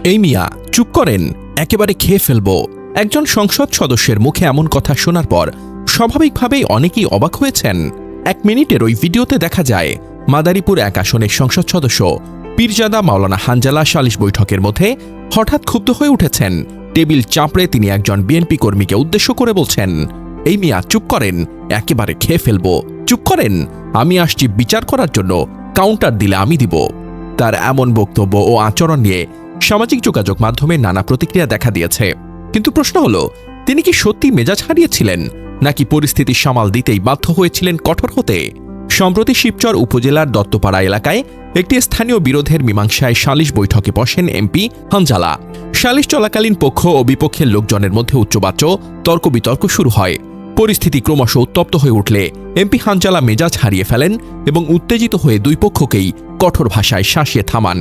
এই মিয়া চুপ করেন, একেবারে খেয়ে ফেলব। একজন সংসদ সদস্যের মুখে এমন কথা শোনার পর স্বাভাবিকভাবেই অনেকেই অবাক হয়েছেন। 1 মিনিটের ওই ভিডিওতে দেখা যায় মাদারীপুর 1 আসনের সংসদ সদস্য পীরজাদা মাওলানা হানজালা সালিশ বৈঠকের মধ্যে হঠাৎ ক্ষুব্ধ হয়ে উঠেছেন। টেবিল চাপড়ে তিনি একজন বিএনপি কর্মীকে উদ্দেশ্য করে বলছেন, এই মিয়া চুপ করেন, একেবারে খেয়ে ফেলব। চুপ করেন, আমি আসছি বিচার করার জন্য, কাউন্টার দিলে আমি দিব। তার এমন বক্তব্য ও আচরণ নিয়ে সামাজিক যোগাযোগ মাধ্যমে নানা প্রতিক্রিয়া দেখা দিয়েছে। কিন্তু প্রশ্ন হলো, তিনি কি সত্যি মেজাজ হারিয়েছিলেন, নাকি পরিস্থিতি সামাল দিতেই বাধ্য হয়েছিলেন কঠোর হতে? সম্প্রতি শিবচর উপজেলার দত্তপাড়া এলাকায় একটি স্থানীয় বিরোধের মীমাংসায় সালিশ বৈঠকে বসেন এমপি হানজালা। সালিশ চলাকালীন পক্ষ ও বিপক্ষের লোকজনের মধ্যে উচ্চবাচ্য তর্ক বিতর্ক শুরু হয়। পরিস্থিতি ক্রমশ উত্তপ্ত হয়ে উঠলে এমপি হানজালা মেজাজ হারিয়ে ফেলেন এবং উত্তেজিত হয়ে দুই পক্ষকেই কঠোর ভাষায় শাসিয়ে থামান।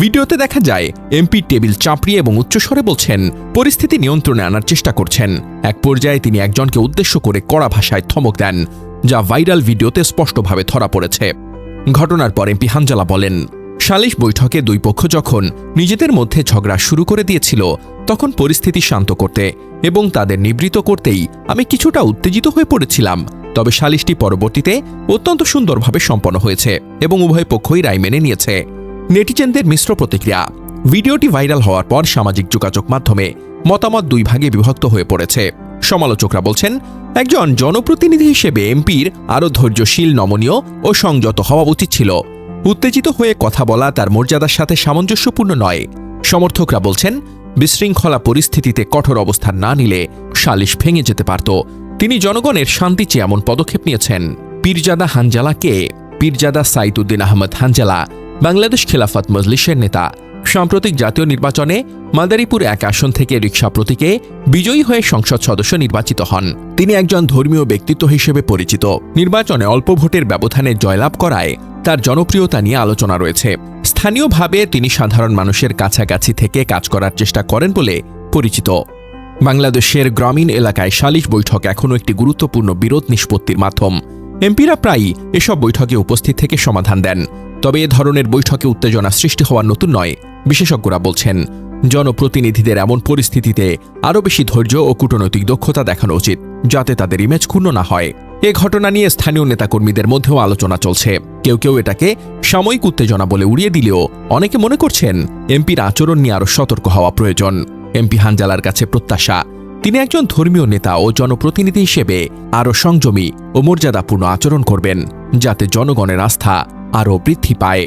ভিডিওতে দেখা যায় এমপি টেবিল চাপড়িয়ে এবং উচ্চস্বরে বলছেন, পরিস্থিতি নিয়ন্ত্রণে আনার চেষ্টা করছেন। এক পর্যায়ে তিনি একজনকে উদ্দেশ্য করে কড়া ভাষায় ধমক দেন, যা ভাইরাল ভিডিওতে স্পষ্টভাবে ধরা পড়েছে। ঘটনার পর এমপি হানজালা বলেন, সালিশ বৈঠকে দুই পক্ষ যখন নিজেদের মধ্যে ঝগড়া শুরু করে দিয়েছিল, তখন পরিস্থিতি শান্ত করতে এবং তাদের নিবৃত করতেই আমি কিছুটা উত্তেজিত হয়ে পড়েছিলাম। তবে সালিশটি পরবর্তীতে অত্যন্ত সুন্দরভাবে সম্পন্ন হয়েছে এবং উভয় পক্ষই রায় মেনে নিয়েছে। নেটিজেনদের মিশ্র প্রতিক্রিয়া। ভিডিওটি ভাইরাল হওয়ার পর সামাজিক যোগাযোগ মাধ্যমে মতামত দুই ভাগে বিভক্ত হয়ে পড়েছে। সমালোচকরা বলছেন, একজন জনপ্রতিনিধি হিসেবে এমপির আরও ধৈর্যশীল, নমনীয় ও সংযত হওয়া উচিত ছিল। উত্তেজিত হয়ে কথা বলা তার মর্যাদার সাথে সামঞ্জস্যপূর্ণ নয়। সমর্থকরা বলছেন, বিশৃঙ্খলা পরিস্থিতিতে কঠোর অবস্থান না নিলে সালিশ ভেঙে যেতে পারত। তিনি জনগণের শান্তি চেয়ে এমন পদক্ষেপ নিয়েছেন। পীরজাদা হানজালা কে? পীরজাদা সাইদুদ্দিন আহমদ হানজালা বাংলাদেশ খেলাফত মজলিসের নেতা। সাম্প্রতিক জাতীয় নির্বাচনে মাদারীপুর 1 আসন থেকে রিকশা প্রতীকে বিজয়ী হয়ে সংসদ সদস্য নির্বাচিত হন। তিনি একজন ধর্মীয় ব্যক্তিত্ব হিসেবে পরিচিত। নির্বাচনে অল্প ভোটের ব্যবধানে জয়লাভ করায় তার জনপ্রিয়তা নিয়ে আলোচনা রয়েছে। স্থানীয়ভাবে তিনি সাধারণ মানুষের কাছাকাছি থেকে কাজ করার চেষ্টা করেন বলে পরিচিত। বাংলাদেশের গ্রামীণ এলাকায় সালিশ বৈঠক এখনও একটি গুরুত্বপূর্ণ বিরোধ নিষ্পত্তির মাধ্যম। এমপিরা প্রায়ই এসব বৈঠকে উপস্থিত থেকে সমাধান দেন। তবে এ ধরনের বৈঠকে উত্তেজনা সৃষ্টি হওয়া নতুন নয়। বিশেষজ্ঞরা বলছেন, জনপ্রতিনিধিদের এমন পরিস্থিতিতে আরও বেশি ধৈর্য ও কূটনৈতিক দক্ষতা দেখানো উচিত, যাতে তাদের ইমেজ ক্ষুণ্ণ না হয়। এ ঘটনা নিয়ে স্থানীয় নেতাকর্মীদের মধ্যেও আলোচনা চলছে। কেউ কেউ এটাকে সাময়িক উত্তেজনা বলে উড়িয়ে দিলেও অনেকে মনে করছেন এমপির আচরণ নিয়ে আরও সতর্ক হওয়া প্রয়োজন। এমপি হানজালার কাছে প্রত্যাশা, তিনি একজন ধর্মীয় নেতা ও জনপ্রতিনিধি হিসেবে আরও সংযমী ও মর্যাদাপূর্ণ আচরণ করবেন, যাতে জনগণের আস্থা আরও বৃদ্ধি পায়।